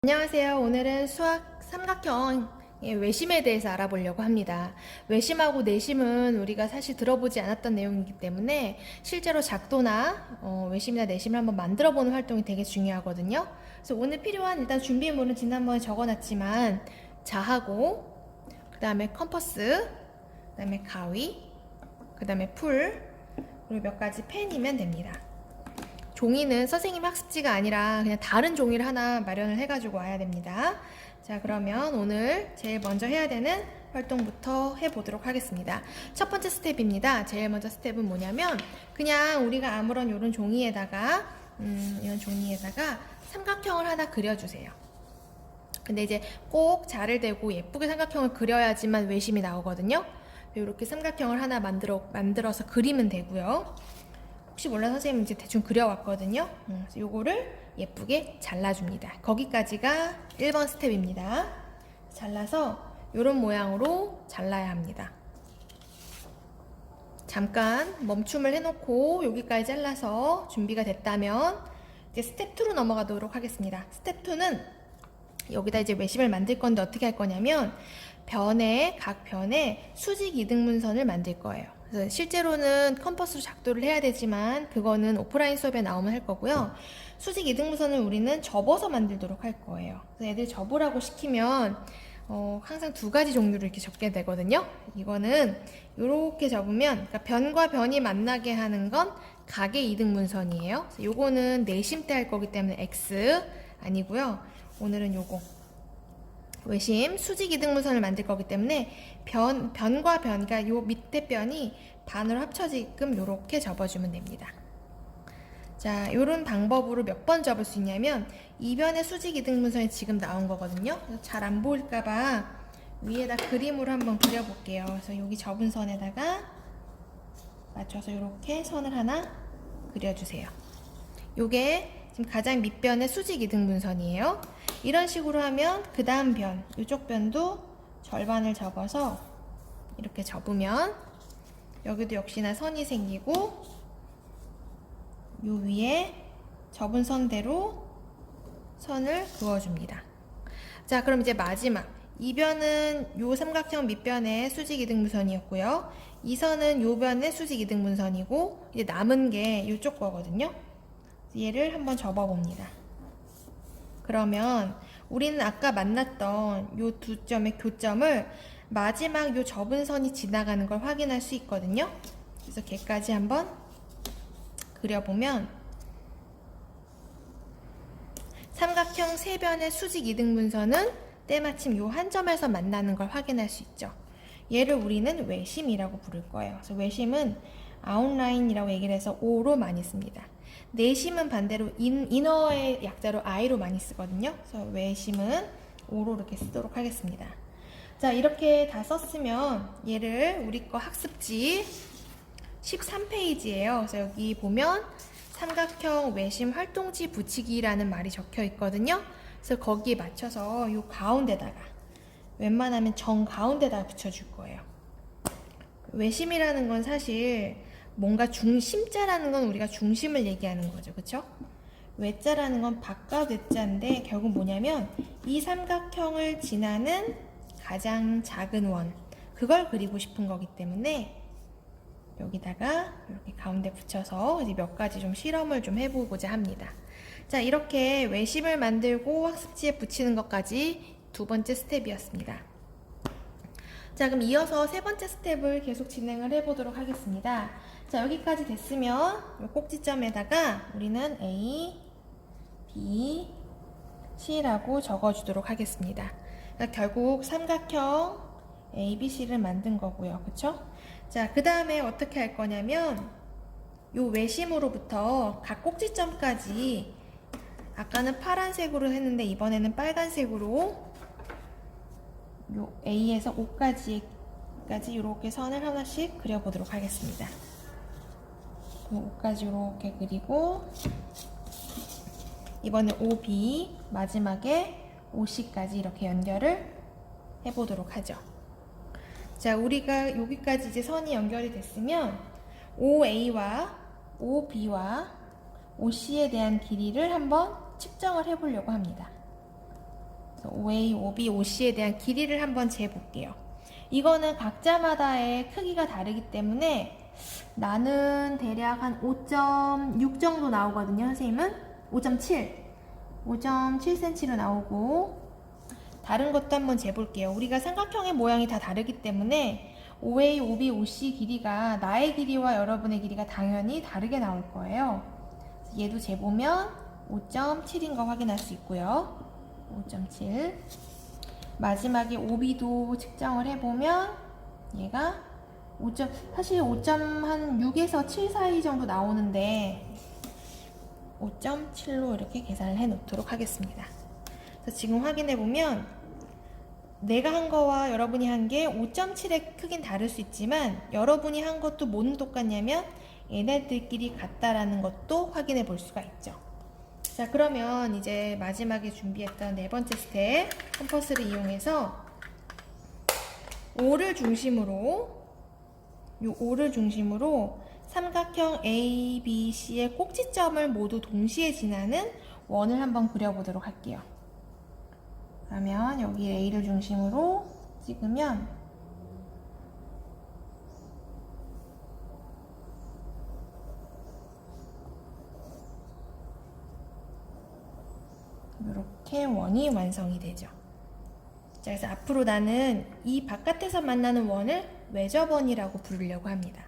안녕하세요. 오늘은 수학 삼각형의 외심에 대해서 알아보려고 합니다. 외심하고 내심은 우리가 사실 들어보지 않았던 내용이기 때문에 실제로 작도나 외심이나 내심을 한번 만들어보는 활동이 되게 중요하거든요. 그래서 오늘 필요한 일단 준비물은 지난번에 적어놨지만 자하고, 그 다음에 컴퍼스, 그 다음에 가위, 그 다음에 풀, 그리고 몇 가지 펜이면 됩니다. 종이는 선생님 학습지가 아니라 그냥 다른 종이를 하나 마련을 해가지고 와야 됩니다. 자, 그러면 오늘 제일 먼저 해야 되는 활동부터 해보도록 하겠습니다. 첫 번째 스텝입니다. 제일 먼저 스텝은 뭐냐면 그냥 우리가 아무런 이런 종이에다가 이런 종이에다가 삼각형을 하나 그려주세요. 근데 이제 꼭 자를 대고 예쁘게 삼각형을 그려야지만 외심이 나오거든요. 이렇게 삼각형을 하나 만들어서 그리면 되고요. 혹시 몰라 선생님 이제 대충 그려왔거든요. 그래서 요거를 예쁘게 잘라줍니다. 거기까지가 1번 스텝입니다. 잘라서 요런 모양으로 잘라야 합니다. 잠깐 멈춤을 해놓고 여기까지 잘라서 준비가 됐다면 이제 스텝 2로 넘어가도록 하겠습니다. 스텝 2는 여기다 이제 외심을 만들 건데 어떻게 할 거냐면 각 변에 수직 이등분선을 만들 거예요. 그래서 실제로는 컴퍼스로 작도를 해야 되지만 그거는 오프라인 수업에 나오면 할 거고요. 수직 이등분선을 우리는 접어서 만들도록 할 거예요. 그래서 애들 접으라고 시키면 항상 두 가지 종류를 이렇게 접게 되거든요. 이거는 이렇게 접으면 그러니까 변과 변이 만나게 하는 건 각의 이등분선이에요. 요거는 내심 때 할 거기 때문에 X 아니고요. 오늘은 요거 외심 수직 이등분선을 만들 거기 때문에 변과 변, 그러니까 요 밑에 변이 반으로 합쳐지게끔 요렇게 접어주면 됩니다. 자, 요런 방법으로 몇 번 접을 수 있냐면 이 변의 수직 이등분선이 지금 나온 거거든요. 잘 안 보일까봐 위에다 그림으로 한번 그려볼게요. 그래서 여기 접은 선에다가 맞춰서 요렇게 선을 하나 그려주세요. 요게 지금 가장 밑변의 수직 이등분선이에요. 이런 식으로 하면 그 다음 변, 이쪽 변도 절반을 접어서 이렇게 접으면 여기도 역시나 선이 생기고 요 위에 접은 선대로 선을 그어줍니다. 자, 그럼 이제 마지막 이 변은 요 삼각형 밑변의 수직 이등분선이었고요. 이 선은 요 변의 수직 이등분선이고 이제 남은 게 요쪽 거거든요. 얘를 한번 접어봅니다. 그러면 우리는 아까 만났던 요 두 점의 교점을 마지막 요 접은 선이 지나가는 걸 확인할 수 있거든요. 그래서 걔까지 한번 그려보면 삼각형 세 변의 수직 이등분선은 때마침 요 한 점에서 만나는 걸 확인할 수 있죠. 얘를 우리는 외심이라고 부를 거예요. 그래서 외심은 아웃라인이라고 얘기를 해서 O로 많이 씁니다. 내심은 반대로 인어의 약자로 I로 많이 쓰거든요. 그래서 외심은 O로 이렇게 쓰도록 하겠습니다. 자, 이렇게 다 썼으면 얘를 우리 거 학습지 13페이지예요. 그래서 여기 보면 삼각형 외심 활동지 붙이기라는 말이 적혀 있거든요. 그래서 거기에 맞춰서 요 가운데다가 웬만하면 정 가운데다가 붙여줄 거예요. 외심이라는 건 사실 뭔가 중심자라는 건 우리가 중심을 얘기하는 거죠. 그쵸? 외자라는 건 바깥 외자인데 결국 뭐냐면 이 삼각형을 지나는 가장 작은 원, 그걸 그리고 싶은 거기 때문에 여기다가 이렇게 가운데 붙여서 이제 몇 가지 좀 실험을 좀 해보고자 합니다. 자, 이렇게 외심을 만들고 학습지에 붙이는 것까지 두 번째 스텝이었습니다. 자, 그럼 이어서 세 번째 스텝을 계속 진행을 해보도록 하겠습니다. 자, 여기까지 됐으면 이 꼭지점에다가 우리는 A, B, C라고 적어주도록 하겠습니다. 그러니까 결국 삼각형 A, B, C를 만든 거고요. 그쵸? 자, 그 다음에 어떻게 할 거냐면 요 외심으로부터 각 꼭지점까지 아까는 파란색으로 했는데 이번에는 빨간색으로 요 A에서 O까지 이렇게 선을 하나씩 그려보도록 하겠습니다. O까지 이렇게 그리고 이번에 OB 마지막에 OC까지 이렇게 연결을 해보도록 하죠. 자, 우리가 여기까지 이제 선이 연결이 됐으면 OA와 OB와 OC에 대한 길이를 한번 측정을 해보려고 합니다. OA, OB, OC에 대한 길이를 한번 재볼게요. 이거는 각자마다의 크기가 다르기 때문에 나는 대략 한 5.6 정도 나오거든요. 선생님은 5.7cm로 나오고, 다른 것도 한번 재볼게요. 우리가 삼각형의 모양이 다 다르기 때문에 OA, OB, OC 길이가 나의 길이와 여러분의 길이가 당연히 다르게 나올 거예요. 얘도 재보면 5.7인 거 확인할 수 있고요. 5.7. 마지막에 OB도 측정을 해보면 얘가 사실 5.6에서 7 사이 정도 나오는데 5.7로 이렇게 계산을 해 놓도록 하겠습니다. 그래서 지금 확인해 보면 내가 한 거와 여러분이 한 게 5.7의 크긴 다를 수 있지만 여러분이 한 것도 뭐는 똑같냐면 얘네들끼리 같다라는 것도 확인해 볼 수가 있죠. 자, 그러면 이제 마지막에 준비했던 네 번째 스텝 컴퍼스를 이용해서 O를 중심으로 삼각형 ABC의 꼭지점을 모두 동시에 지나는 원을 한번 그려보도록 할게요. 그러면 여기 A를 중심으로 찍으면 이렇게 원이 완성이 되죠. 자, 그래서 앞으로 나는 이 바깥에서 만나는 원을 외접원이라고 부르려고 합니다.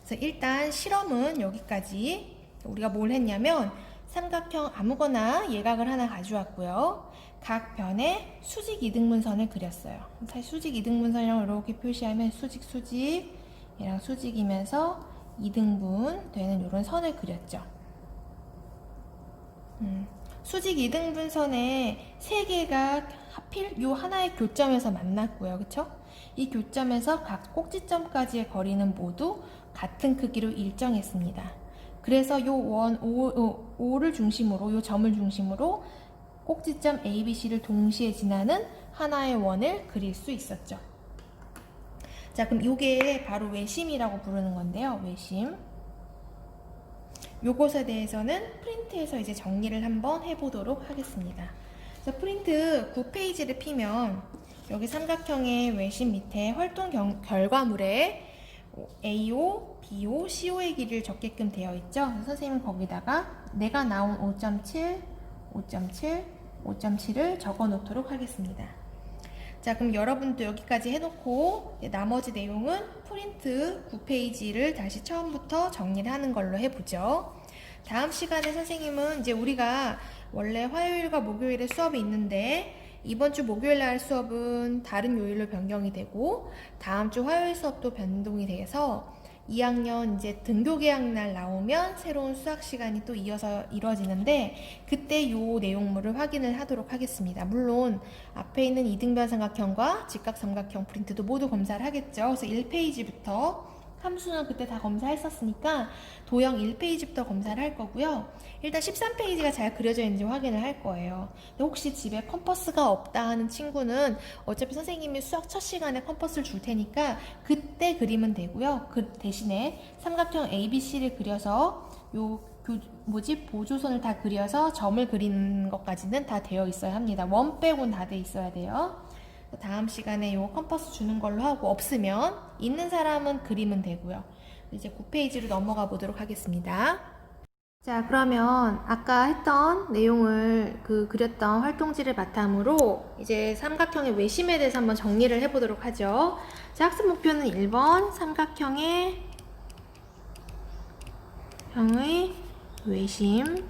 그래서 일단 실험은 여기까지. 우리가 뭘 했냐면 삼각형 아무거나 예각을 하나 가져왔고요. 각 변에 수직 이등분선을 그렸어요. 사실 수직 이등분선이랑 이렇게 표시하면 수직 얘랑 수직이면서 이등분 되는 이런 선을 그렸죠. 수직 이등분선의 세 개가 하필 요 하나의 교점에서 만났고요. 그쵸? 이 교점에서 각 꼭지점까지의 거리는 모두 같은 크기로 일정했습니다. 그래서 요 원 O를 중심으로, 요 점을 중심으로 꼭지점 ABC를 동시에 지나는 하나의 원을 그릴 수 있었죠. 자, 그럼 요게 바로 외심이라고 부르는 건데요. 외심. 요것에 대해서는 프린트에서 이제 정리를 한번 해보도록 하겠습니다. 그래서 프린트 9페이지를 피면 여기 삼각형의 외심 밑에 활동 결과물에 AO, BO, CO의 길이를 적게끔 되어 있죠. 그래서 선생님은 거기다가 내가 나온 5.7, 5.7, 5.7을 적어 놓도록 하겠습니다. 자, 그럼 여러분도 여기까지 해놓고 나머지 내용은 프린트 9페이지를 다시 처음부터 정리를 하는 걸로 해보죠. 다음 시간에 선생님은 이제 우리가 원래 화요일과 목요일에 수업이 있는데 이번 주 목요일 날 수업은 다른 요일로 변경이 되고 다음 주 화요일 수업도 변동이 돼서 2학년 이제 등교 개학 날 나오면 새로운 수학 시간이 또 이어서 이루어지는데 그때 요 내용물을 확인을 하도록 하겠습니다. 물론 앞에 있는 이등변 삼각형과 직각삼각형 프린트도 모두 검사를 하겠죠. 그래서 1페이지부터 함수는 그때 다 검사했었으니까 도형 1페이지부터 검사를 할 거고요. 일단 13페이지가 잘 그려져 있는지 확인을 할 거예요. 근데 혹시 집에 컴퍼스가 없다 하는 친구는 어차피 선생님이 수학 첫 시간에 컴퍼스를 줄 테니까 그때 그리면 되고요. 그 대신에 삼각형 ABC를 그려서 보조선을 다 그려서 점을 그리는 것까지는 다 되어 있어야 합니다. 원 빼고는 다 돼 있어야 돼요. 다음 시간에 요 컴퍼스 주는 걸로 하고 없으면 있는 사람은 그리면 되고요. 이제 9페이지로 넘어가 보도록 하겠습니다. 자, 그러면 아까 했던 내용을 그렸던 활동지를 바탕으로 이제 삼각형의 외심에 대해서 한번 정리를 해보도록 하죠. 자, 학습 목표는 1번 삼각형의 외심,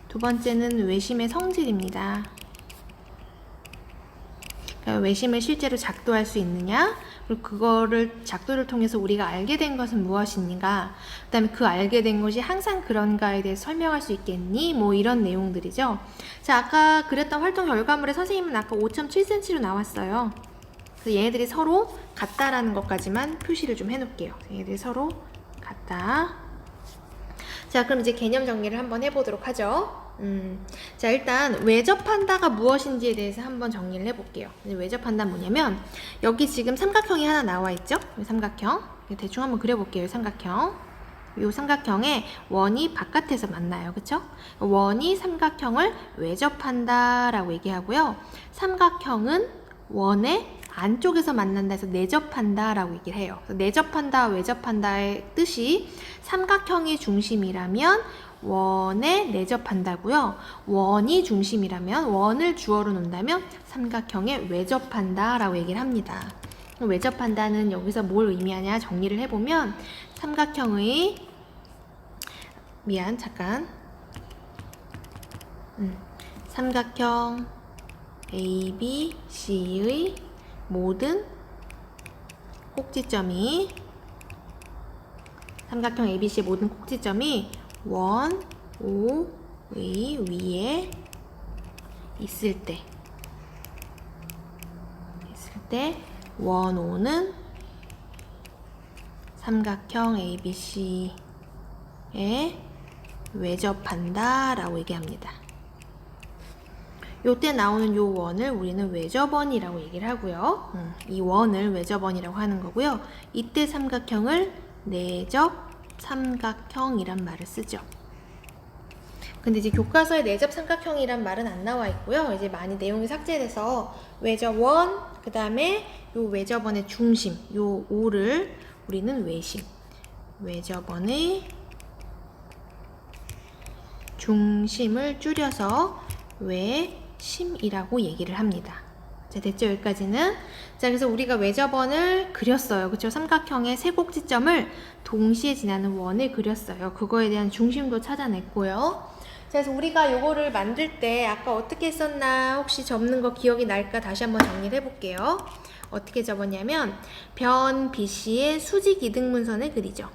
두 번째는 외심의 성질입니다. 외심을 실제로 작도할 수 있느냐, 그리고 그거를 작도를 통해서 우리가 알게 된 것은 무엇인가, 그 다음에 그 알게 된 것이 항상 그런가에 대해서 설명할 수 있겠니, 뭐 이런 내용들이죠. 자, 아까 그렸던 활동 결과물에 선생님은 아까 5.7cm로 나왔어요. 그래서 얘네들이 서로 같다라는 것까지만 표시를 좀 해놓을게요. 얘네들이 서로 같다. 자, 그럼 이제 개념 정리를 한번 해보도록 하죠. 자, 일단 외접한다가 무엇인지에 대해서 한번 정리를 해볼게요. 외접한다 뭐냐면 여기 지금 삼각형이 하나 나와 있죠? 삼각형 대충 한번 그려볼게요. 삼각형 이 삼각형에 원이 바깥에서 만나요. 그쵸? 원이 삼각형을 외접한다 라고 얘기하고요. 삼각형은 원의 안쪽에서 만난다 해서 내접한다 라고 얘기를 해요. 내접한다, 외접한다의 뜻이 삼각형이 중심이라면 원에 내접한다고요. 원이 중심이라면 원을 주어로 놓는다면 삼각형에 외접한다 라고 얘기를 합니다. 외접한다는 여기서 뭘 의미하냐 정리를 해보면 삼각형의 삼각형 ABC의 모든 꼭지점이 삼각형 ABC의 모든 꼭지점이 원 O의 위에 있을 때 원 O는 삼각형 ABC에 외접한다 라고 얘기합니다. 요때 나오는 요 원을 우리는 외접원이라고 얘기를 하고요. 이 원을 외접원이라고 하는 거고요. 이때 삼각형을 내접 삼각형이란 말을 쓰죠. 근데 이제 교과서에 내접 삼각형이란 말은 안 나와 있고요. 이제 많이 내용이 삭제돼서 외접원, 그 다음에 요 외접원의 중심, 요 O를 우리는 외심, 외접원의 중심을 줄여서 외심이라고 얘기를 합니다. 자, 됐죠? 여기까지는. 자, 그래서 우리가 외접원을 그렸어요. 그쵸? 삼각형의 세 꼭지점을 동시에 지나는 원을 그렸어요. 그거에 대한 중심도 찾아냈고요. 자, 그래서 우리가 요거를 만들 때 아까 어떻게 했었나 혹시 접는 거 기억이 날까 다시 한번 정리를 해볼게요. 어떻게 접었냐면 변 BC의 수직 이등분선을 그리죠.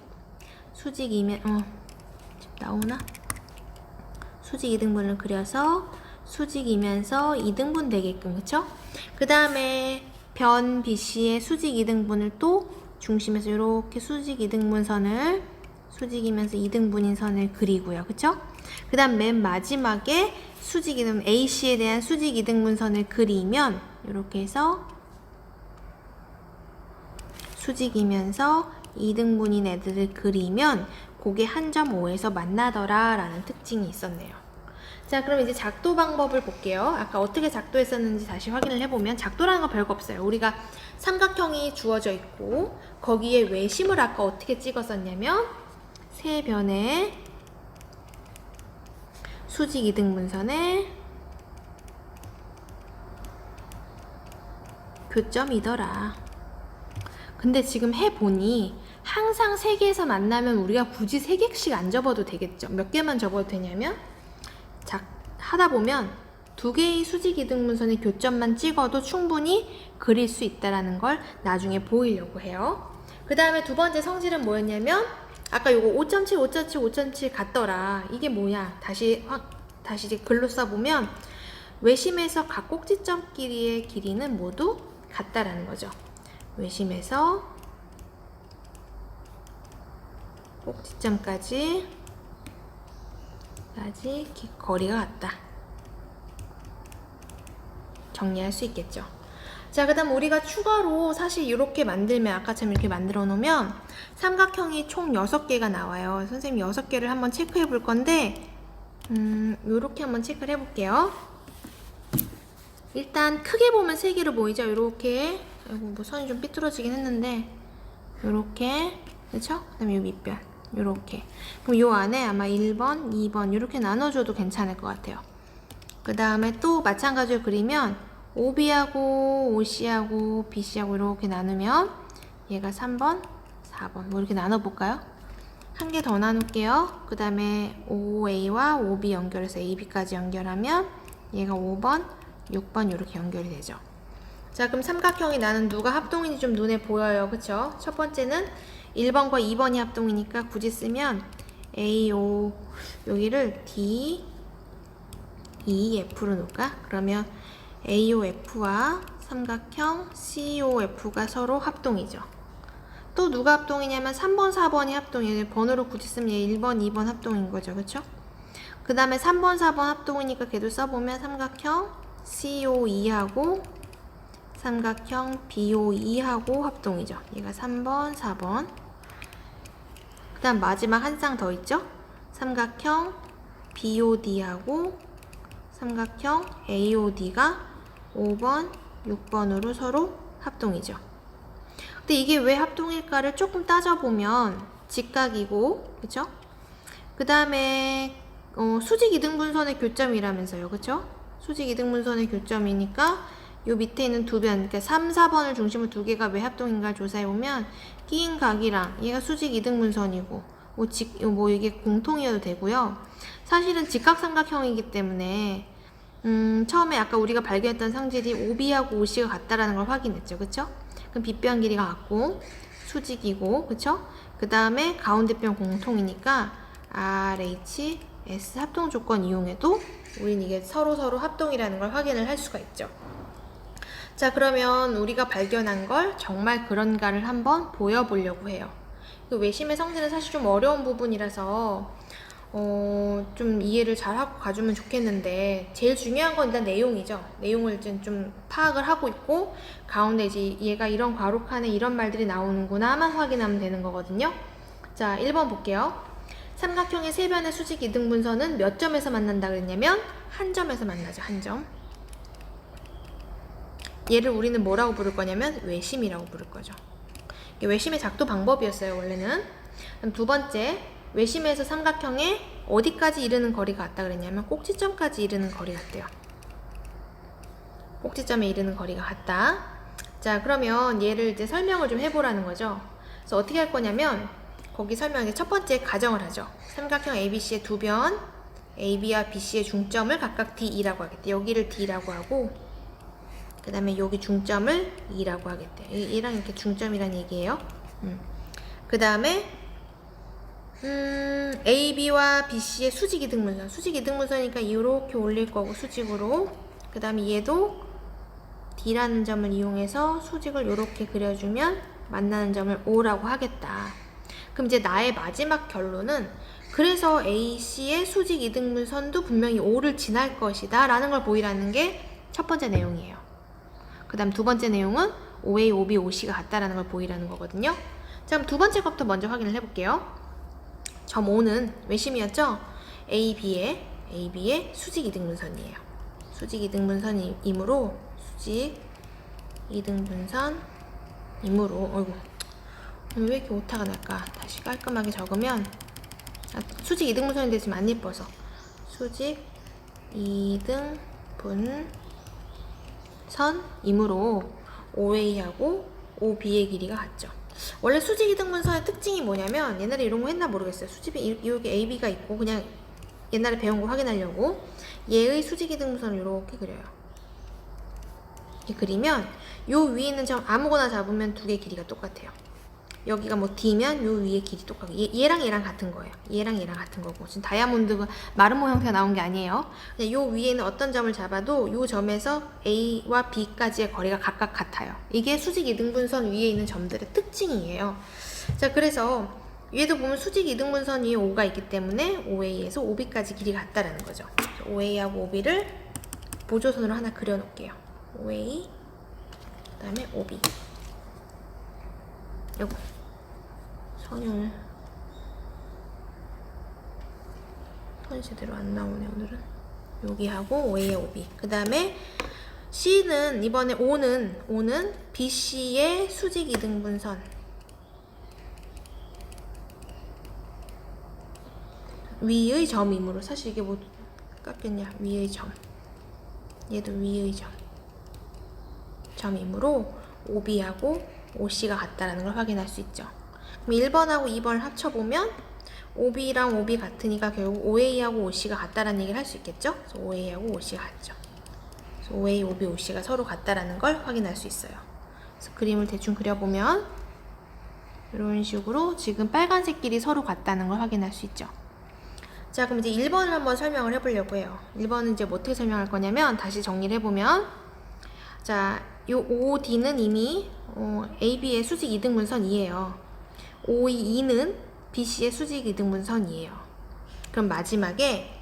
수직이면 나오나? 수직 이등분을 그려서 수직이면서 이등분 되게끔, 그쵸? 그 다음에 변 BC의 수직 이등분을 또 중심에서 이렇게 수직 이등분선을 수직이면서 이등분인 선을 그리고요, 그쵸? 그 다음 맨 마지막에 수직 이등 AC에 대한 수직 이등분선을 그리면 이렇게 해서 수직이면서 이등분인 애들을 그리면 그게 한 점 O에서 만나더라 라는 특징이 있었네요. 자, 그럼 이제 작도 방법을 볼게요. 아까 어떻게 작도했었는지 다시 확인을 해보면 작도라는 거 별거 없어요. 우리가 삼각형이 주어져 있고 거기에 외심을 아까 어떻게 찍었었냐면 세 변의 수직 이등분선의 교점이더라. 근데 지금 해보니 항상 세 개에서 만나면 우리가 굳이 세 개씩 안 접어도 되겠죠. 몇 개만 접어도 되냐면 하다 보면 두 개의 수직 이등분선의 교점만 찍어도 충분히 그릴 수 있다는 걸 나중에 보이려고 해요. 그 다음에 두 번째 성질은 뭐였냐면 아까 요거 5.7, 5.7, 5.7 같더라. 이게 뭐야? 다시 이제 글로 써보면 외심에서 각 꼭지점끼리의 길이는 모두 같다라는 거죠. 외심에서 꼭지점까지 거리가 같다. 정리할 수 있겠죠. 자, 그 다음 우리가 추가로 사실 이렇게 만들면 아까처럼 이렇게 만들어 놓으면 삼각형이 총 6개가 나와요. 선생님이 6개를 한번 체크해 볼 건데 요렇게 한번 체크를 해 볼게요. 일단 크게 보면 3개로 보이죠. 요렇게. 아이고, 뭐 선이 좀 삐뚤어지긴 했는데 요렇게, 그쵸? 그 다음에 요 밑변 요렇게. 그럼 요 안에 아마 1번, 2번 요렇게 나눠줘도 괜찮을 것 같아요. 그 다음에 또 마찬가지로 그리면 OB하고 OC하고 BC하고 이렇게 나누면 얘가 3번, 4번 뭐 이렇게 나눠볼까요? 한 개 더 나눌게요. 그 다음에 OA와 OB 연결해서 AB까지 연결하면 얘가 5번, 6번 이렇게 연결이 되죠. 자, 그럼 삼각형이 나는 누가 합동인지 좀 눈에 보여요. 그쵸? 첫 번째는 1번과 2번이 합동이니까 굳이 쓰면 AO 여기를 D, E, F로 놓을까? 그러면 AOF와 삼각형 COF가 서로 합동이죠. 또 누가 합동이냐면 3번, 4번이 합동이에요. 번호로 굳이 쓰면 1번, 2번 합동인 거죠. 그쵸? 그 다음에 3번, 4번 합동이니까 걔도 써보면 삼각형 COE하고 삼각형 BOE하고 합동이죠. 얘가 3번, 4번. 그 다음 마지막 한 쌍 더 있죠? 삼각형 BOD하고 삼각형 AOD가 5번, 6번으로 서로 합동이죠. 근데 이게 왜 합동일까를 조금 따져보면 직각이고, 그쵸? 그 다음에 수직 이등분선의 교점이라면서요, 그쵸? 수직 이등분선의 교점이니까 요 밑에 있는 두 변, 그러니까 3, 4번을 중심으로 두 개가 왜 합동인가를 조사해보면 끼인 각이랑 얘가 수직 이등분선이고 뭐 이게 공통이어도 되고요. 사실은 직각삼각형이기 때문에 처음에 아까 우리가 발견했던 상질이 OB하고 OC가 같다라는 걸 확인했죠, 그쵸? 그럼 빗변 길이가 같고 수직이고, 그쵸? 그 다음에 가운데변 공통이니까 RH, S 합동 조건 이용해도 우린 이게 서로 합동이라는 걸 확인을 할 수가 있죠. 자, 그러면 우리가 발견한 걸 정말 그런가를 한번 보여보려고 해요. 그 외심의 성질은 사실 좀 어려운 부분이라서 좀 이해를 잘 하고 가주면 좋겠는데, 제일 중요한 건 일단 내용이죠. 내용을 이제 좀 파악을 하고 있고, 가운데 이제 얘가 이런 괄호칸에 이런 말들이 나오는구나만 확인하면 되는 거거든요. 자, 1번 볼게요. 삼각형의 세 변의 수직 이등분선은 몇 점에서 만난다 그랬냐면 한 점에서 만나죠. 한 점. 얘를 우리는 뭐라고 부를 거냐면 외심이라고 부를 거죠. 이게 외심의 작도 방법이었어요, 원래는. 그럼 두 번째, 외심에서 삼각형에 어디까지 이르는 거리가 같다 그랬냐면 꼭지점까지 이르는 거리 같대요. 꼭지점에 이르는 거리가 같다. 자, 그러면 얘를 이제 설명을 좀 해보라는 거죠. 그래서 어떻게 할 거냐면 거기 설명에 첫 번째 가정을 하죠. 삼각형 ABC의 두 변, AB와 BC의 중점을 각각 D2라고 하겠대. 여기를 D라고 하고, 그 다음에 여기 중점을 E라고 하겠대. 얘랑 이렇게 중점이란 얘기예요. 그 다음에 AB와 BC의 수직 이등분선. 수직 이등분선이니까 이렇게 올릴 거고, 수직으로. 그 다음에 얘도 D라는 점을 이용해서 수직을 이렇게 그려주면 만나는 점을 O라고 하겠다. 그럼 이제 나의 마지막 결론은, 그래서 AC의 수직 이등분선도 분명히 O를 지날 것이다 라는 걸 보이라는 게 첫 번째 내용이에요. 그 다음 두 번째 내용은 OA, OB, OC가 같다라는 걸 보이라는 거거든요. 자, 그럼 두 번째 것부터 먼저 확인을 해볼게요. 점 5는 외심이었죠? AB의 수직 이등분선이에요. 수직 이등분선이므로 수직 이등분선이므로, 어이구, 왜 이렇게 오타가 날까? 다시 깔끔하게 적으면, 수직 이등분선인데 지금 안 예뻐서. 수직 이등분선이므로 OA하고 OB의 길이가 같죠. 원래 수직 이등분선의 특징이 뭐냐면, 옛날에 이런 거 했나 모르겠어요. 수직이 여기 AB가 있고, 그냥 옛날에 배운 거 확인하려고 얘의 수직 이등분선을 이렇게 그려요. 이렇게 그리면 요 위에 있는 점 아무거나 잡으면 두 개의 길이가 똑같아요. 여기가 뭐 D면 요 위에 길이 똑같고, 얘랑 얘랑 같은 거예요. 얘랑 얘랑 같은 거고, 지금 다이아몬드가 마름모 형태가 나온 게 아니에요. 그냥 요 위에 있는 어떤 점을 잡아도 요 점에서 A와 B까지의 거리가 각각 같아요. 이게 수직 이등분선 위에 있는 점들의 특징이에요. 자, 그래서 얘도 보면 수직 이등분선 위에 O가 있기 때문에 OA에서 OB까지 길이가 같다라는 거죠. OA하고 OB를 보조선으로 하나 그려 놓을게요. OA, 그 다음에 OB. 요거 선을 선이 제대로 안 나오네 오늘은. 여기하고 OA에 OB. 그 다음에 C는 이번에 O는 BC의 수직 이등분선 위의 점이므로, 사실 이게 뭐 깎였냐, 위의 점, 얘도 위의 점이므로 OB하고 OC가 같다라는 걸 확인할 수 있죠. 그럼 1번하고 2번을 합쳐보면 OB랑 OB 같으니까 결국 OA하고 OC가 같다라는 얘기를 할 수 있겠죠. 그래서 OA하고 OC가 같죠. 그래서 OA, OB, OC가 서로 같다라는 걸 확인할 수 있어요. 그래서 그림을 대충 그려보면 이런 식으로 지금 빨간색 길이 서로 같다는 걸 확인할 수 있죠. 자, 그럼 이제 1번을 한번 설명을 해보려고 해요. 1번은 이제 뭐 어떻게 설명할 거냐면, 다시 정리를 해보면, 자, 요 OD는 이미 AB의 수직 이등분선이에요. OE는 BC의 수직 이등분선이에요. 그럼 마지막에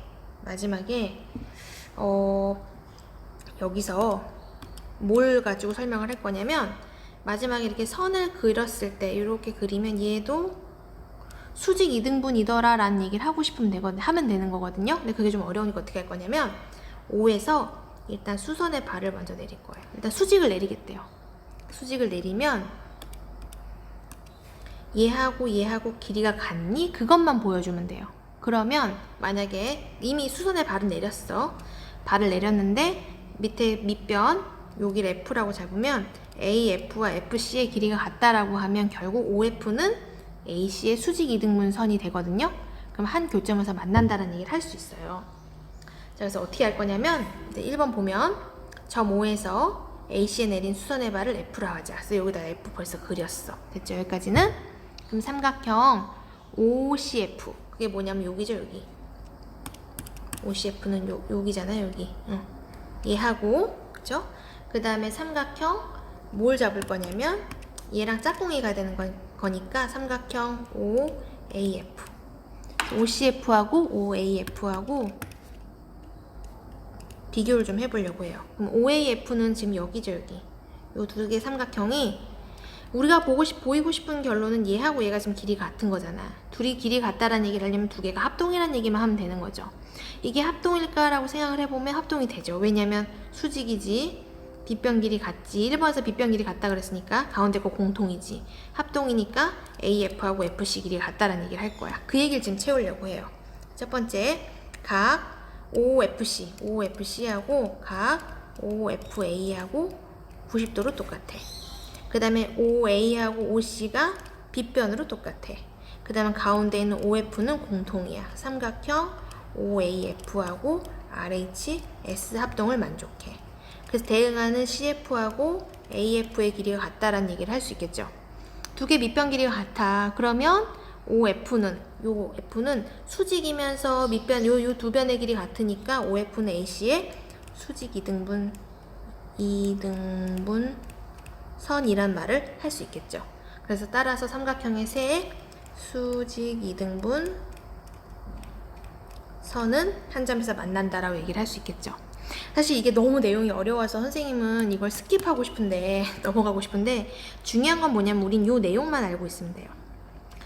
여기서 뭘 가지고 설명을 할 거냐면, 마지막에 이렇게 선을 그렸을 때 이렇게 그리면 얘도 수직 이등분이더라 라는 얘기를 하고 싶으면 하면 되는 거거든요. 근데 그게 좀 어려우니까 어떻게 할 거냐면 5에서 일단 수선의 발을 먼저 내릴 거예요. 일단 수직을 내리겠대요. 수직을 내리면 얘하고 얘하고 길이가 같니? 그것만 보여주면 돼요. 그러면 만약에 이미 수선의 발은 내렸어. 발을 내렸는데 밑에 밑변 여기를 F라고 잡으면 AF와 FC의 길이가 같다라고 하면 결국 OF는 AC의 수직 이등분선이 되거든요. 그럼 한 교점에서 만난다는 얘기를 할 수 있어요. 자, 그래서 어떻게 할 거냐면 이제 1번 보면 점 5에서 AC에 내린 수선의 발을 F라 하자. 그래서 여기다 F 벌써 그렸어. 됐죠? 여기까지는? 그럼 삼각형 OCF 그게 뭐냐면 여기죠, 여기. OCF는 여기잖아요, 여기. 얘하고, 그죠? 그 다음에 삼각형 뭘 잡을 거냐면 얘랑 짝꿍이가 되는 거니까 삼각형 OAF. OCF하고 OAF하고 비교를 좀 해보려고 해요. 그럼 OAF는 지금 여기죠, 여기. 요 두 개 삼각형이 우리가 보이고 싶은 결론은 얘하고 얘가 지금 길이 같은 거잖아. 둘이 길이 같다라는 얘기를 하려면 두 개가 합동이라는 얘기만 하면 되는 거죠. 이게 합동일까라고 생각을 해보면 합동이 되죠. 왜냐면 수직이지, 빗변 길이 같지. 1번에서 빗변 길이 같다 그랬으니까 가운데 거 공통이지. 합동이니까 AF하고 FC 길이가 같다라는 얘기를 할 거야. 그 얘기를 지금 채우려고 해요. 첫 번째, 각 OFC하고 각 OFA하고 90도로 똑같아. 그 다음에 OA하고 OC가 빗변으로 똑같아. 그 다음에 가운데 있는 OF는 공통이야. 삼각형 OAF하고 RHS 합동을 만족해. 그래서 대응하는 CF하고 AF의 길이가 같다라는 얘기를 할 수 있겠죠. 두 개 밑변 길이가 같아. 그러면 OF는 요 F는 수직이면서 밑변 요 두 변의 길이 같으니까 OF는 AC의 수직 이등분 선이란 말을 할 수 있겠죠. 그래서 따라서 삼각형의 세 수직 이등분 선은 한 점에서 만난다라고 얘기를 할 수 있겠죠. 사실 이게 너무 내용이 어려워서 선생님은 이걸 스킵하고 싶은데 넘어가고 싶은데 중요한 건 뭐냐면 우린 요 내용만 알고 있으면 돼요.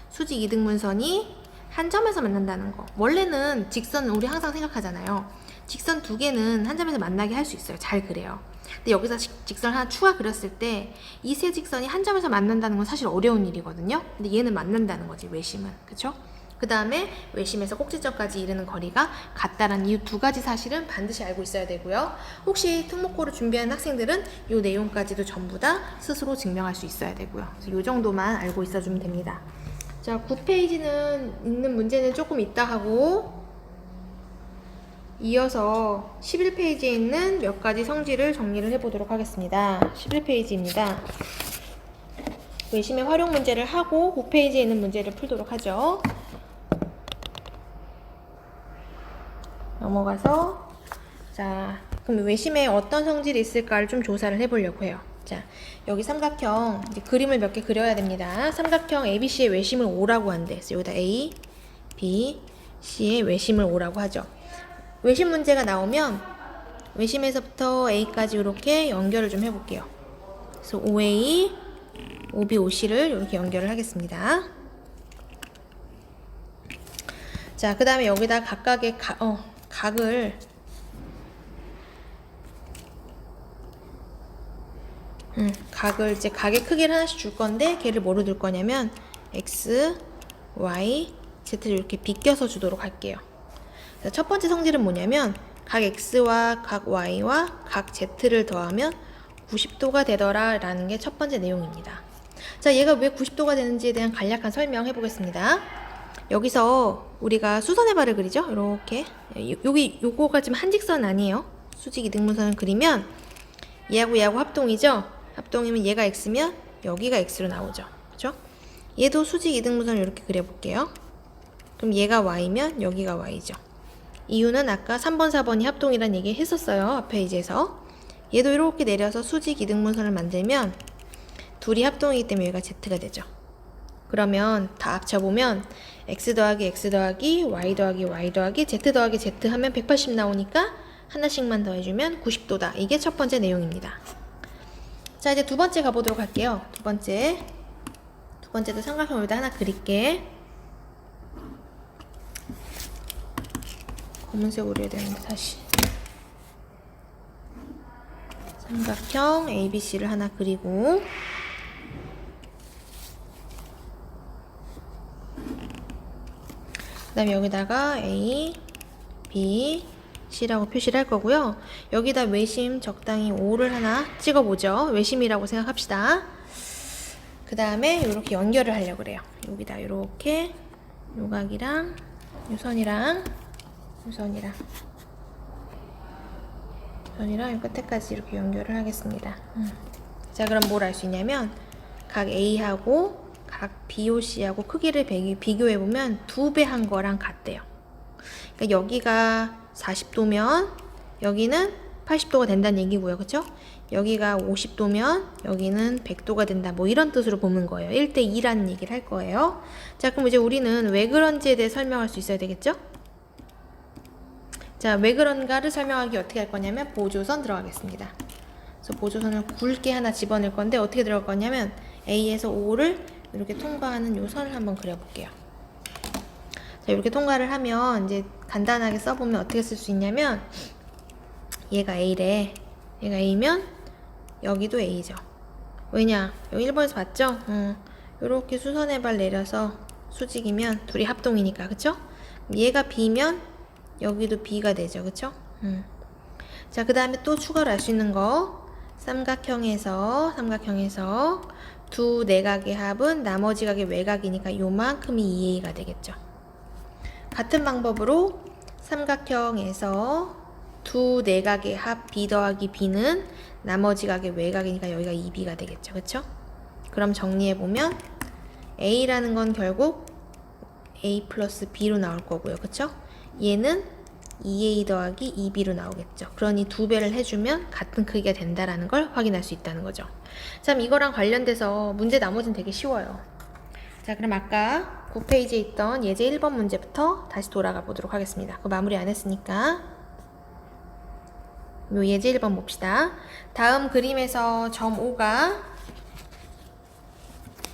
수직 이등분선이 한 점에서 만난다는 거. 원래는 직선은 우리 항상 생각하잖아요. 직선 두 개는 한 점에서 만나게 할 수 있어요. 잘 그래요. 근데 여기서 직선 하나 추가 그렸을 때 이 세 직선이 한 점에서 만난다는 건 사실 어려운 일이거든요. 근데 얘는 만난다는 거지, 외심은. 그쵸? 그 다음에 외심에서 꼭지점까지 이르는 거리가 같다라는 이 두 가지 사실은 반드시 알고 있어야 되고요. 혹시 특목고를 준비하는 학생들은 이 내용까지도 전부 다 스스로 증명할 수 있어야 되고요. 그래서 이 정도만 알고 있어주면 됩니다. 자, 9페이지는 있는 문제는 조금 이따 하고 이어서 11페이지에 있는 몇 가지 성질을 정리를 해보도록 하겠습니다. 11페이지입니다. 외심의 활용 문제를 하고 9페이지에 있는 문제를 풀도록 하죠. 넘어가서 자, 그럼 외심에 어떤 성질이 있을까를 좀 조사를 해보려고 해요. 자, 여기 삼각형 이제 그림을 몇 개 그려야 됩니다. 삼각형 ABC의 외심을 5라고 한대. 그래서 여기다 A, B, C의 외심을 5라고 하죠. 외심 문제가 나오면 외심에서부터 A까지 이렇게 연결을 좀 해볼게요. 그래서 OA, OB, OC를 이렇게 연결을 하겠습니다. 자, 그 다음에 여기다 각각의 각을 각을 이제 각의 크기를 하나씩 줄 건데 걔를 뭐로 둘 거냐면 X, Y, Z를 이렇게 비껴서 주도록 할게요. 첫 번째 성질은 뭐냐면 각 X와 각 Y와 각 Z를 더하면 90도가 되더라 라는 게 첫 번째 내용입니다. 자, 얘가 왜 90도가 되는지에 대한 간략한 설명해 보겠습니다. 여기서 우리가 수선의 발을 그리죠. 이렇게 요거가 지금 한직선 아니에요. 수직 이등분선을 그리면 얘하고 얘하고 합동이죠. 합동이면 얘가 X면 여기가 X로 나오죠. 그렇죠? 얘도 수직 이등분선을 이렇게 그려볼게요. 그럼 얘가 Y면 여기가 Y죠. 이유는 아까 3번, 4번이 합동이란 얘기 했었어요. 앞 페이지에서. 얘도 이렇게 내려서 수직 이등분선을 만들면 둘이 합동이기 때문에 얘가 Z가 되죠. 그러면 다 합쳐보면 X 더하기 X 더하기 Y 더하기 Y 더하기 Z 더하기 Z 하면 180 나오니까 하나씩만 더해주면 90도다. 이게 첫 번째 내용입니다. 자, 이제 두 번째 가보도록 할게요. 두 번째도 삼각형 여기다 하나 그릴게. 검은색으로 해야 되는데 다시. 삼각형 ABC를 하나 그리고 그 다음에 여기다가 A, B, C라고 표시를 할 거고요. 여기다 외심 적당히 O를 하나 찍어보죠. 외심이라고 생각합시다. 그 다음에 이렇게 연결을 하려고 그래요. 여기다 이렇게 요각이랑 요선이랑 요선이랑 요 끝에까지 이렇게 연결을 하겠습니다. 자, 그럼 뭘 알 수 있냐면 각 A하고 각 BOC하고 크기를 비교해보면 2배 한 거랑 같대요. 그러니까 여기가 40도면 여기는 80도가 된다는 얘기고요. 그쵸? 여기가 50도면 여기는 100도가 된다. 뭐 이런 뜻으로 보는 거예요. 1대2라는 얘기를 할 거예요. 자, 그럼 이제 우리는 왜 그런지에 대해 설명할 수 있어야 되겠죠? 자, 왜 그런가를 설명하기 어떻게 할 거냐면 보조선 들어가겠습니다. 그래서 보조선을 굵게 하나 집어넣을 건데 어떻게 들어갈 거냐면 A에서 O를 이렇게 통과하는 요 선을 한번 그려볼게요. 자, 이렇게 통과를 하면 이제 간단하게 써보면 어떻게 쓸 수 있냐면 얘가 A래. 얘가 A면 여기도 A죠. 왜냐? 여기 1번에서 봤죠? 이렇게 수선의 발 내려서 수직이면 둘이 합동이니까. 그쵸? 얘가 B면 여기도 B가 되죠. 그쵸? 자, 그 다음에 또 추가로 알 수 있는 거 삼각형에서 두 내각의 합은 나머지 각의 외곽이니까 요만큼이 2A가 되겠죠. 같은 방법으로 삼각형에서 두 내각의 합 B 더하기 B는 나머지 각의 외곽이니까 여기가 2B가 되겠죠. 그쵸? 그럼 정리해보면 A라는 건 결국 A 플러스 B로 나올 거고요. 그쵸? 얘는 2A 더하기 2B로 나오겠죠. 그러니 2배를 해주면 같은 크기가 된다라는 걸 확인할 수 있다는 거죠. 참 이거랑 관련돼서 문제 나머지는 되게 쉬워요. 자, 그럼 아까 9페이지에 있던 예제 1번 문제부터 다시 돌아가 보도록 하겠습니다. 그거 마무리 안 했으니까 요 예제 1번 봅시다. 다음 그림에서 점 O가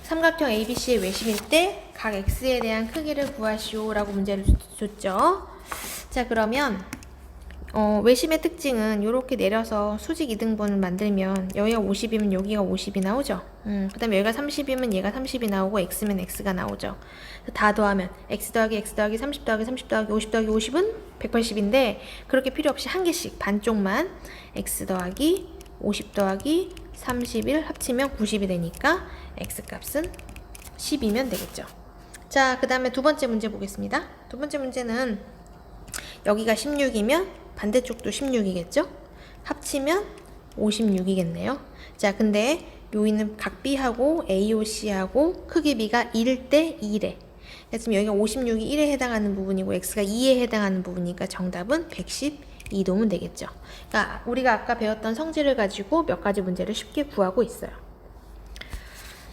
삼각형 ABC의 외심일 때 각 X에 대한 크기를 구하시오 라고 문제를 줬죠. 자, 그러면 외심의 특징은 이렇게 내려서 수직 이등분을 만들면 여기가 50이면 여기가 50이 나오죠. 그 다음에 여기가 30이면 얘가 30이 나오고 X면 X가 나오죠. 다 더하면 X 더하기 X 더하기 30 더하기 30 더하기 50 더하기 50은 180인데 그렇게 필요 없이 한 개씩 반쪽만 X 더하기 50 더하기 31 합치면 90이 되니까 X 값은 10이면 되겠죠. 자, 그 다음에 두 번째 문제 보겠습니다. 두 번째 문제는 여기가 16이면 반대쪽도 16이겠죠? 합치면 56이겠네요. 자, 근데 여기는 각 B하고 AOC하고 크기 B가 1대 2래. 그래서 여기가 56이 1에 해당하는 부분이고 X가 2에 해당하는 부분이니까 정답은 112도면 되겠죠. 그러니까 우리가 아까 배웠던 성질을 가지고 몇 가지 문제를 쉽게 구하고 있어요.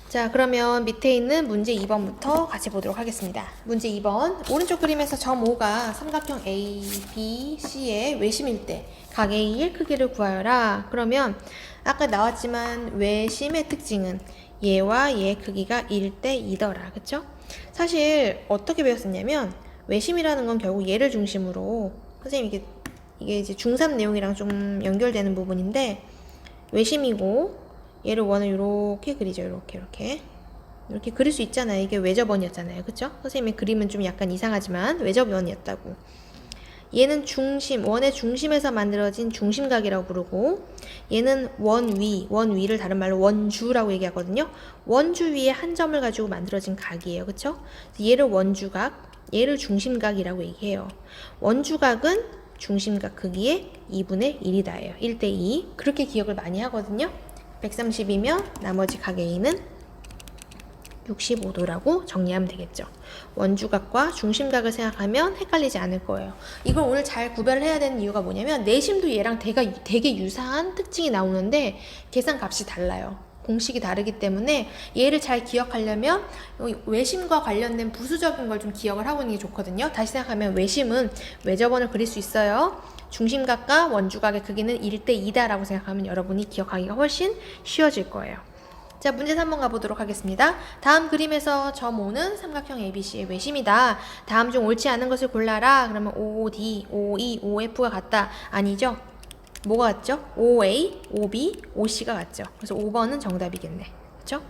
자, 그러면 밑에 있는 문제 2번부터 같이 보도록 하겠습니다. 문제 2번 오른쪽 그림에서 점 O가 삼각형 A, B, C의 외심일 때 각 A의 크기를 구하여라. 그러면 아까 나왔지만 외심의 특징은 얘와 얘의 크기가 1대 2더라. 그쵸? 사실 어떻게 배웠었냐면 외심이라는 건 결국 얘를 중심으로 선생님 이게 이제 중3 내용이랑 좀 연결되는 부분인데 외심이고 얘를 원을 이렇게 그리죠. 이렇게 그릴 수 있잖아요. 이게 외접원이었잖아요. 그쵸? 선생님의 그림은 좀 약간 이상하지만 외접원이었다고. 얘는 원의 중심에서 만들어진 중심각이라고 부르고 얘는 원 위를 다른 말로 원주라고 얘기하거든요. 원주 위에 한 점을 가지고 만들어진 각이에요. 그쵸? 얘를 원주각, 얘를 중심각이라고 얘기해요. 원주각은 중심각 크기의 2분의 1이다예요. 1대 2. 그렇게 기억을 많이 하거든요. 130이면 나머지 각 A는 65도라고 정리하면 되겠죠. 원주각과 중심각을 생각하면 헷갈리지 않을 거예요. 이걸 오늘 잘 구별을 해야 되는 이유가 뭐냐면 내심도 얘랑 되게 유사한 특징이 나오는데 계산 값이 달라요. 공식이 다르기 때문에 얘를 잘 기억하려면 외심과 관련된 부수적인 걸 좀 기억을 하고 있는 게 좋거든요. 다시 생각하면 외심은 외접원을 그릴 수 있어요. 중심각과 원주각의 크기는 1대 2다라고 생각하면 여러분이 기억하기가 훨씬 쉬워질 거예요. 자, 문제 3번 가보도록 하겠습니다. 다음 그림에서 점 O는 삼각형 ABC의 외심이다. 다음 중 옳지 않은 것을 골라라. 그러면 OD, OE, OF가 같다. 아니죠? 뭐가 같죠? OA, OB, OC가 같죠. 그래서 5번은 정답이겠네. 그렇죠?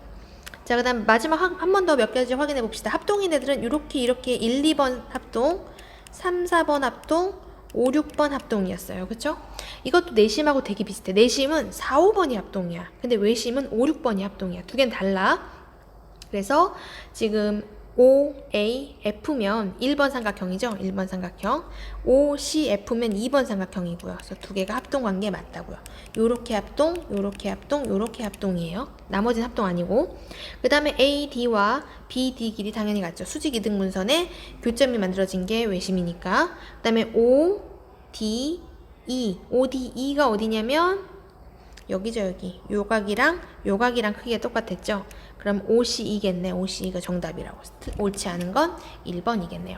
자, 그 다음 마지막 한 번 더 몇 가지 확인해 봅시다. 합동인 애들은 이렇게 1, 2번 합동, 3, 4번 합동, 5, 6번 합동이었어요. 그쵸? 이것도 내심하고 되게 비슷해. 내심은 4, 5번이 합동이야. 근데 외심은 5, 6번이 합동이야. 두 개는 달라. 그래서 지금 O, A, F면 1번 삼각형이죠. 1번 삼각형. O, C, F면 2번 삼각형이고요. 그래서 두 개가 합동 관계 맞다고요. 요렇게 합동, 요렇게 합동, 요렇게 합동이에요. 나머지는 합동 아니고. 그 다음에 A, D와 B, D 길이 당연히 같죠. 수직 이등 문선에 교점이 만들어진 게 외심이니까. 그 다음에 O, D, E. O, D, E가 어디냐면 여기죠, 여기. 요각이랑 크기가 똑같았죠. 그럼 OCE겠네. OCE가 정답이라고. 옳지 않은 건 1번이겠네요.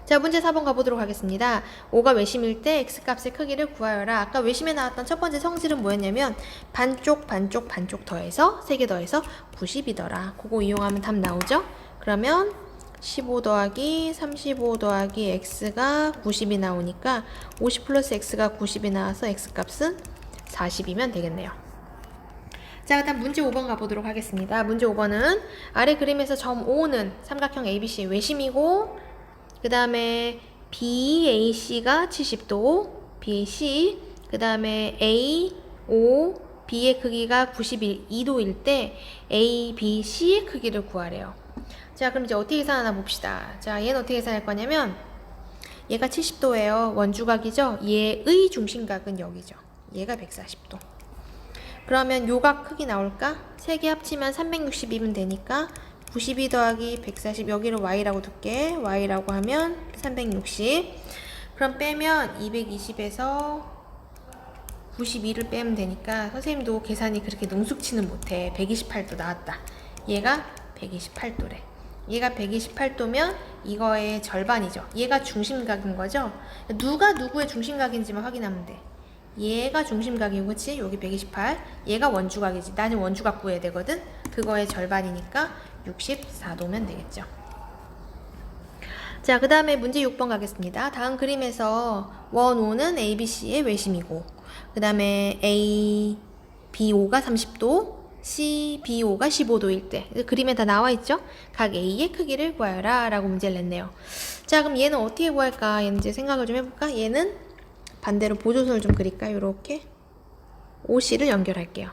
자, 문제 4번 가보도록 하겠습니다. 5가 외심일 때 x값의 크기를 구하여라. 아까 외심에 나왔던 첫 번째 성질은 뭐였냐면 반쪽, 반쪽, 반쪽 더해서 3개 더해서 90이더라. 그거 이용하면 답 나오죠? 그러면 15 더하기 35 더하기 x가 90이 나오니까 50 플러스 x가 90이 나와서 x값은 40이면 되겠네요. 자, 그다음 문제 5번 가보도록 하겠습니다. 문제 5번은 아래 그림에서 점 O는 삼각형 ABC 외심이고 그 다음에 BAC가 70도 BAC 그 다음에 AO B의 크기가 92도일 때 ABC의 크기를 구하래요. 자, 그럼 이제 어떻게 계산하나 봅시다. 자, 얘는 어떻게 계산할 거냐면 얘가 70도예요. 원주각이죠. 얘의 중심각은 여기죠. 얘가 140도. 그러면 요각 크기 나올까? 3개 합치면 360이면 되니까 92 더하기 140 여기를 y라고 둘게. y라고 하면 360. 그럼 빼면 220에서 92를 빼면 되니까 선생님도 계산이 그렇게 능숙치는 못해. 128도 나왔다. 얘가 128도래. 얘가 128도면 이거의 절반이죠. 얘가 중심각인 거죠. 누가 누구의 중심각인지만 확인하면 돼. 얘가 중심각이고, 그치? 여기 128. 얘가 원주각이지. 나는 원주각 구해야 되거든. 그거의 절반이니까 64도면 되겠죠. 자, 그 다음에 문제 6번 가겠습니다. 다음 그림에서 원 O는 ABC의 외심이고 그 다음에 A, BO가 30도 C, BO가 15도일 때 그림에 다 나와있죠? 각 A의 크기를 구하여라 라고 문제를 냈네요. 자, 그럼 얘는 어떻게 구할까? 얘는 이제 생각을 좀 해볼까? 얘는 반대로 보조선을 좀 그릴까? 요렇게 OC를 연결할게요.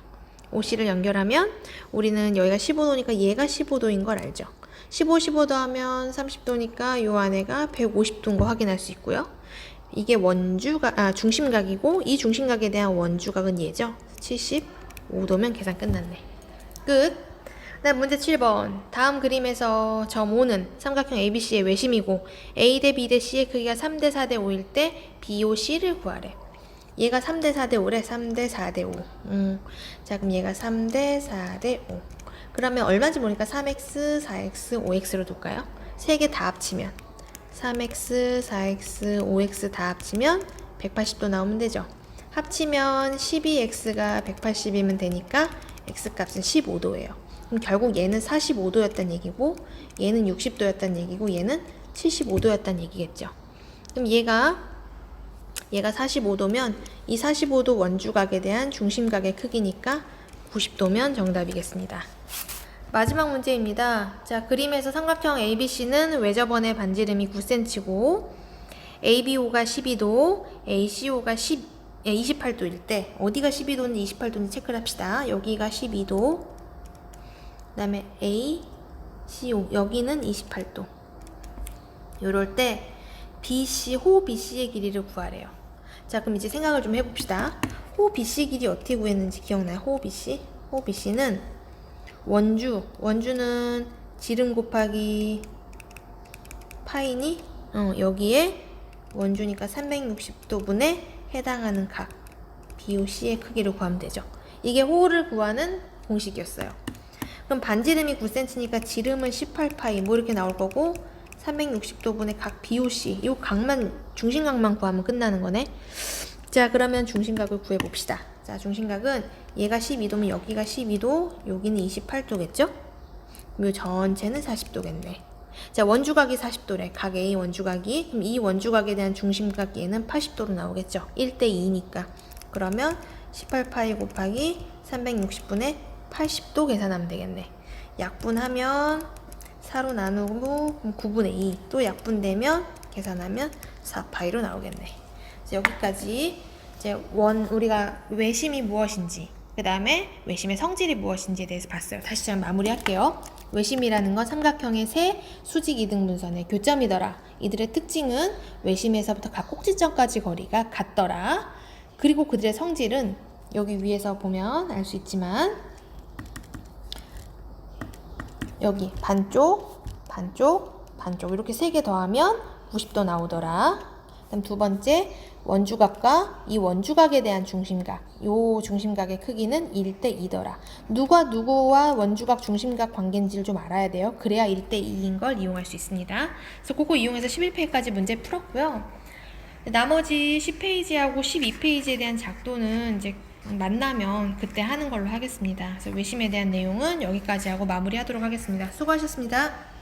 OC를 연결하면 우리는 여기가 15도니까 얘가 15도인 걸 알죠? 15, 15도 하면 30도니까 요 안에가 150도인 거 확인할 수 있고요. 이게 중심각이고 이 중심각에 대한 원주각은 얘죠. 75도면 계산 끝났네. 끝. 그다음 문제 7번. 다음 그림에서 점 O는 삼각형 ABC의 외심이고 A 대 B 대 C의 크기가 3대 4대 5일 때 BOC를 구하래. 얘가 3대 4대 5래. 3대 4대 5. 자, 그럼 얘가 3대 4대 5. 그러면 얼마인지 모르니까 3x, 4x, 5x로 둘까요? 3개 다 합치면 3x, 4x, 5x 다 합치면 180도 나오면 되죠. 합치면 12x가 180이면 되니까 x값은 15도예요. 그럼 결국 얘는 45도였다는 얘기고 얘는 60도였다는 얘기고 얘는 75도였다는 얘기겠죠. 그럼 얘가 45도면 이 45도 원주각에 대한 중심각의 크기니까 90도면 정답이겠습니다. 마지막 문제입니다. 자, 그림에서 삼각형 ABC는 외접원의 반지름이 9cm고 ABO가 12도, ACO가 28도일 때 어디가 12도인지 28도인지 체크를 합시다. 여기가 12도, 그 다음에 ACO 여기는 28도. 요럴 때 BC, 호 BC의 길이를 구하래요. 자, 그럼 이제 생각을 좀 해봅시다. 호 BC 길이 어떻게 구했는지 기억나요? 호 BC? 호 BC는 원주는 지름 곱하기 파이니 여기에 원주니까 360도분에 해당하는 각 BOC의 크기를 구하면 되죠. 이게 호를 구하는 공식이었어요. 그럼 반지름이 9cm니까 지름은 18파이 뭐 이렇게 나올 거고 360도분의 각 BOC 이 각만 중심각만 구하면 끝나는 거네. 자, 그러면 중심각을 구해봅시다. 자, 중심각은 얘가 12도면 여기가 12도, 여기는 28도겠죠? 그럼 이 전체는 40도겠네. 자, 원주각이 40도래. 각 A 원주각이. 그럼 이 원주각에 대한 중심각 얘는 80도로 나오겠죠? 1대 2니까. 그러면 18파이 곱하기 360분의 80도 계산하면 되겠네. 약분하면 4로 나누고 9분의 2. 또 약분되면 계산하면 4파이로 나오겠네. 여기까지 이제 우리가 외심이 무엇인지, 그 다음에 외심의 성질이 무엇인지에 대해서 봤어요. 다시 좀 마무리할게요. 외심이라는 건 삼각형의 세 수직 이등분선의 교점이더라. 이들의 특징은 외심에서부터 각 꼭지점까지 거리가 같더라. 그리고 그들의 성질은 여기 위에서 보면 알 수 있지만 여기 반쪽, 반쪽, 반쪽 이렇게 세 개 더하면 90도 나오더라. 그다음 두 번째, 원주각과 이 원주각에 대한 중심각, 요 중심각의 크기는 1대 2더라. 누가 누구와 원주각 중심각 관계인지를 좀 알아야 돼요. 그래야 1대 2인 걸 이용할 수 있습니다. 그래서 그거 이용해서 11페이지까지 문제 풀었고요. 나머지 10페이지하고 12페이지에 대한 작도는 이제 만나면 그때 하는 걸로 하겠습니다. 그래서 외심에 대한 내용은 여기까지 하고 마무리하도록 하겠습니다. 수고하셨습니다.